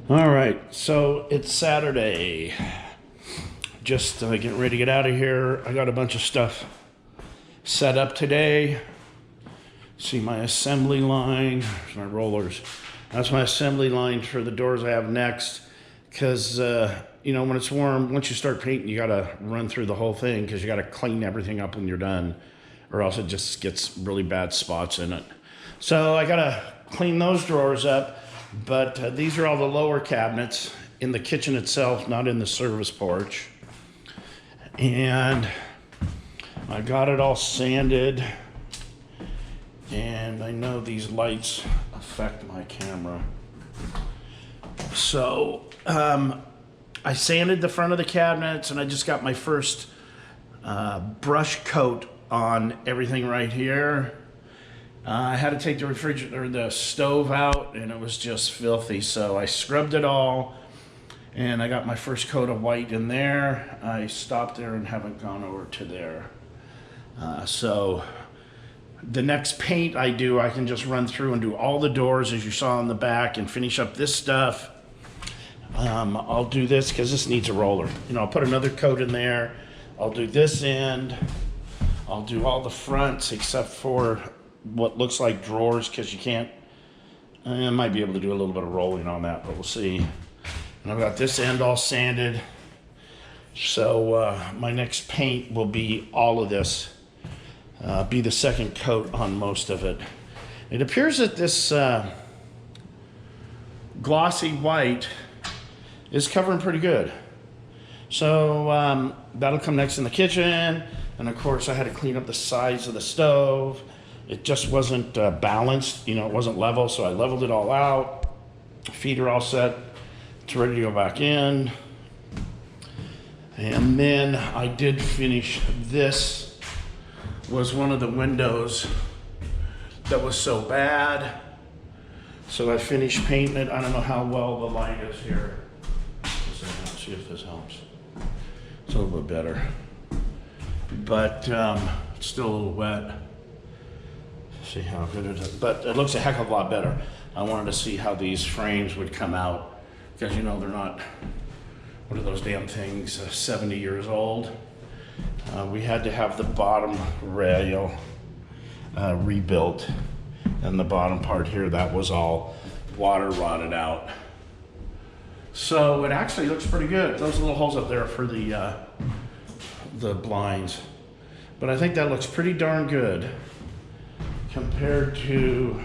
All right, so it's Saturday. Just getting ready to get out of here. I got a bunch of stuff set up today. See my assembly line. There's my rollers. That's my assembly line for the doors I have next. Because, you know, when it's warm, once you start painting, you got to run through the whole thing because you got to clean everything up when you're done, or else it just gets really bad spots in it. So I got to clean those drawers up. But these are all the lower cabinets in the kitchen itself, not in the service porch. And I got it all sanded. And I know these lights affect my camera. So I sanded the front of the cabinets, and I just got my first brush coat on everything right here. I had to take the refrigerator, the stove out, and it was just filthy. So I scrubbed it all, and I got my first coat of white in there. I stopped there and haven't gone over to there. So the next paint I do, I can just run through and do all the doors as you saw in the back and finish up this stuff. I'll do this because this needs a roller. You know, I'll put another coat in there. I'll do this end. I'll do all the fronts except for what looks like drawers, because you can't, I might be able to do a little bit of rolling on that, but we'll see. And I've got this end all sanded. So my next paint will be all of this, be the second coat on most of it. It appears that this glossy white is covering pretty good. So that'll come next in the kitchen. And of course I had to clean up the sides of the stove. It just wasn't balanced, you know, it wasn't level, so I leveled it all out. Feet are all set. It's ready to go back in. And then I did finish this. Was one of the windows that was so bad. So I finished painting it. I don't know how well the light is here. Let's see if this helps. It's a little bit better. But it's still a little wet. See how good it is, but it looks a heck of a lot better. I wanted to see how these frames would come out, because you know they're not, what are those damn things, 70 years old. We had to have the bottom rail rebuilt, and the bottom part here, that was all water rotted out. So it actually looks pretty good. Those little holes up there for the blinds, but I think that looks pretty darn good. Compared to,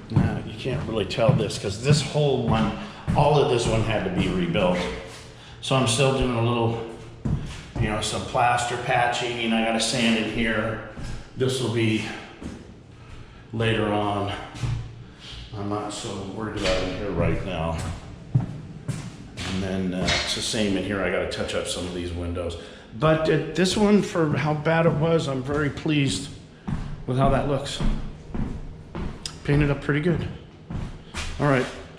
you can't really tell this because this whole one, all of this one had to be rebuilt. So I'm still doing a little, you know, some plaster patching. I got to sand in here. This will be later on. I'm not so worried about it here right now. And then it's the same in here. I got to touch up some of these windows. But this one, for how bad it was, I'm very pleased with how that looks. Painted up pretty good. All right.